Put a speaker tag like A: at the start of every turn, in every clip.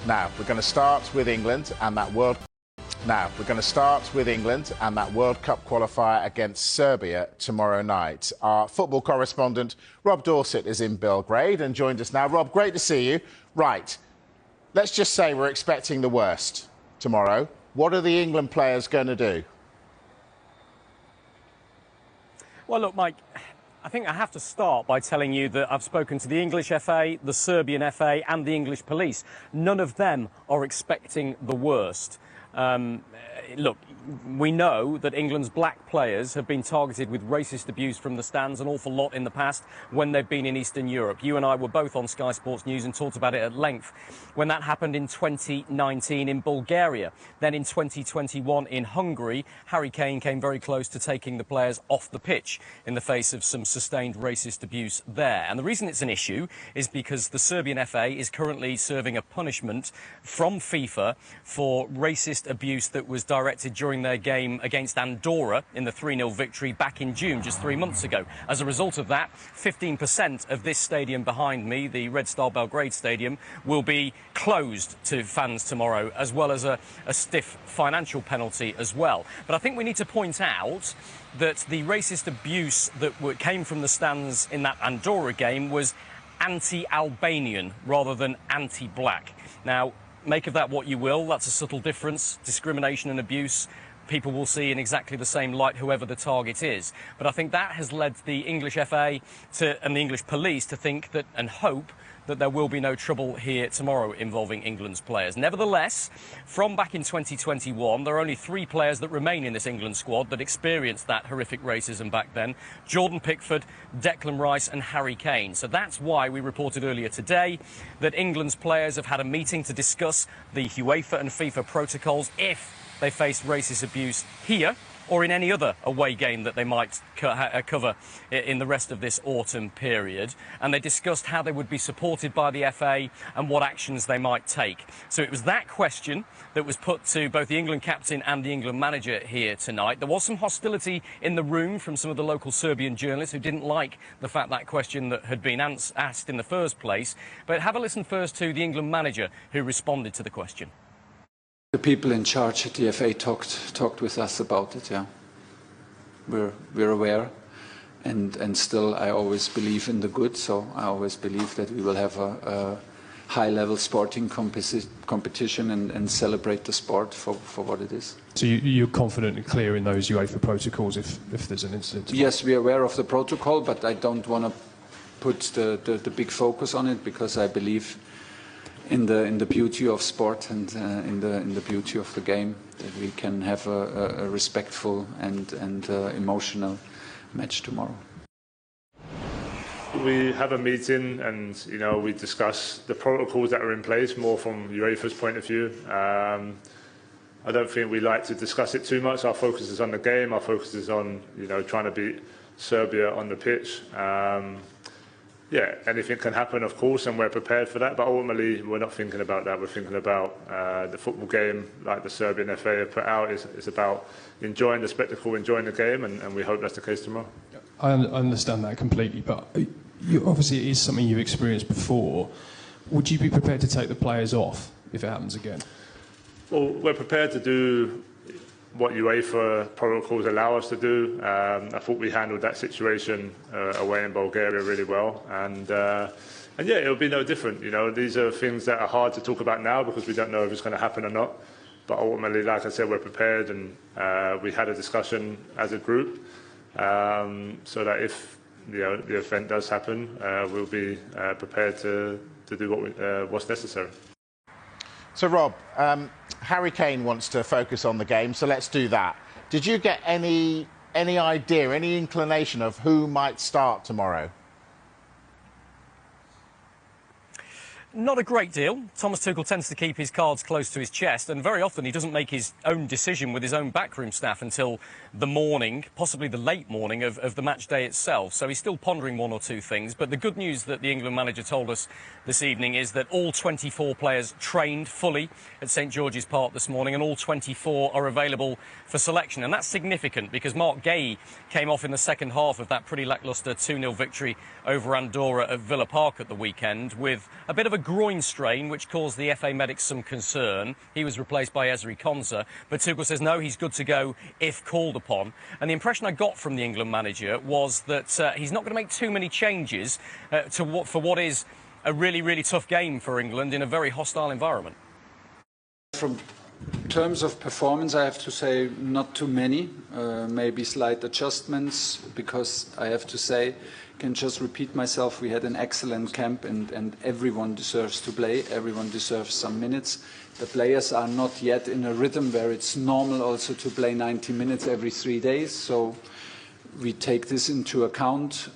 A: Now, we're going to start with England and that World Cup qualifier against Serbia tomorrow night. Our football correspondent, Rob Dorset, is in Belgrade and joined us now. Rob, great to see you. Right, let's just say we're expecting the worst tomorrow. What are the England players going to do?
B: Well, look, Mike, I think I have to start by telling you that I've spoken to the English FA, the Serbian FA and the English police. None of them are expecting the worst. Look, we know that England's black players have been targeted with racist abuse from the stands an awful lot in the past when they've been in Eastern Europe. You and I were both on Sky Sports News and talked about it at length when that happened in 2019 in Bulgaria. Then in 2021 in Hungary, Harry Kane came very close to taking the players off the pitch in the face of some sustained racist abuse there. And the reason it's an issue is because the Serbian FA is currently serving a punishment from FIFA for racist abuse that was directed during their game against Andorra in the 3-0 victory back in June, just 3 months ago. As a result of that, 15% of this stadium behind me, the Red Star Belgrade Stadium, will be closed to fans tomorrow, as well as a stiff financial penalty as well. But I think we need to point out that the racist abuse that came from the stands in that Andorra game was anti-Albanian rather than anti-black. Now, make of that what you will. That's a subtle difference. Discrimination and abuse people will see in exactly the same light, whoever the target is. But I think that has led the English FA and the English police to think that and hope that there will be no trouble here tomorrow involving England's players. Nevertheless, from back in 2021, there are only 3 players that remain in this England squad that experienced that horrific racism back then: Jordan Pickford, Declan Rice and Harry Kane. So that's why we reported earlier today that England's players have had a meeting to discuss the Uefa and FIFA protocols if they face racist abuse here or in any other away game that they might cover in the rest of this autumn period. And they discussed how they would be supported by the FA and what actions they might take. So it was that question that was put to both the England captain and the England manager here tonight. There was some hostility in the room from some of the local Serbian journalists who didn't like the fact that question that had been asked in the first place. But have a listen first to the England manager who responded to the question.
C: The people in charge at the FA talked with us about it. Yeah, we're aware, and still I always believe in the good. So I always believe that we will have a high-level sporting competition and celebrate the sport for what it is.
D: So you're confident and clear in those Uefa protocols if there's an incident?
C: Yes, we are aware of the protocol, but I don't want to put the big focus on it because I believe in the beauty of sport and in the beauty of the game, that we can have a respectful and emotional match tomorrow.
E: We have a meeting and we discuss the protocols that are in place more from UEFA's point of view. I don't think we like to discuss it too much. Our focus is on the game. Our focus is on trying to beat Serbia on the pitch. Yeah, anything can happen, of course, and we're prepared for that. But ultimately, we're not thinking about that. We're thinking about the football game, like the Serbian FA have put out. It's about enjoying the spectacle, enjoying the game, and we hope that's the case tomorrow.
D: I understand that completely, but obviously it is something you've experienced before. Would you be prepared to take the players off if it happens again?
E: Well, we're prepared to do what UEFA protocols allow us to do. I thought we handled that situation away in Bulgaria really well, and yeah, it'll be no different. These are things that are hard to talk about now because we don't know if it's going to happen or not. But ultimately, like I said, we're prepared, and we had a discussion as a group so that if the event does happen, we'll be prepared to do what's necessary.
A: So, Rob, Harry Kane wants to focus on the game, so let's do that. Did you get any idea, any inclination of who might start tomorrow?
B: Not a great deal. Thomas Tuchel tends to keep his cards close to his chest, and very often he doesn't make his own decision with his own backroom staff until the morning, possibly the late morning of the match day itself. So he's still pondering one or two things. But the good news that the England manager told us this evening is that all 24 players trained fully at St George's Park this morning, and all 24 are available for selection. And that's significant because Mark Gay came off in the second half of that pretty lacklustre 2-0 victory over Andorra at Villa Park at the weekend with a bit of a groin strain, which caused the FA medics some concern. He was replaced by Ezri Konsa, but Tuchel says no, he's good to go if called upon. And the impression I got from the England manager was that he's not going to make too many changes for what is a really, really tough game for England in a very hostile environment.
C: From terms of performance, I have to say not too many, maybe slight adjustments, because I have to say, can just repeat myself, we had an excellent camp and everyone deserves to play, everyone deserves some minutes. The players are not yet in a rhythm where it's normal also to play 90 minutes every 3 days, so we take this into account.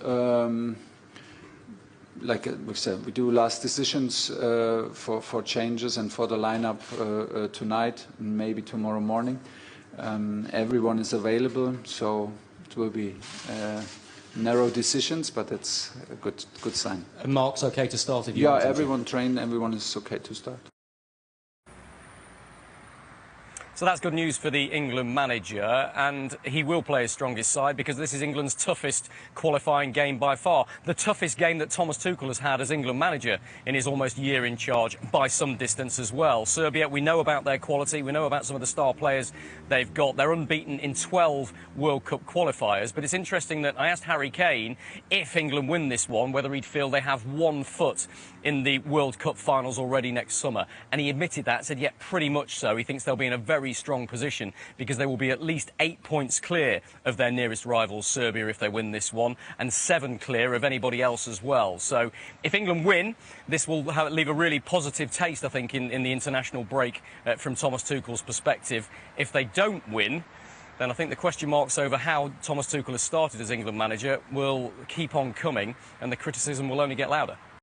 C: Like we said, we do last decisions for changes and for the lineup tonight and maybe tomorrow morning. Everyone is available, so it will be narrow decisions, but it's a good sign.
B: And Mark's okay to start if you want him to?
C: Everyone trained, everyone is okay to start.
B: So that's good news for the England manager, and he will play his strongest side because this is England's toughest qualifying game by far. The toughest game that Thomas Tuchel has had as England manager in his almost year in charge by some distance as well. Serbia, we know about their quality, we know about some of the star players they've got. They're unbeaten in 12 World Cup qualifiers, but it's interesting that I asked Harry Kane if England win this one, whether he'd feel they have 1 foot in the World Cup finals already next summer, and he admitted that, said, yeah, pretty much so. He thinks they'll be in a very strong position because they will be at least 8 points clear of their nearest rivals, Serbia, if they win this one, and 7 clear of anybody else as well. So if England win, this will leave a really positive taste, I think, in the international break from Thomas Tuchel's perspective. If they don't win, then I think the question marks over how Thomas Tuchel has started as England manager will keep on coming, and the criticism will only get louder.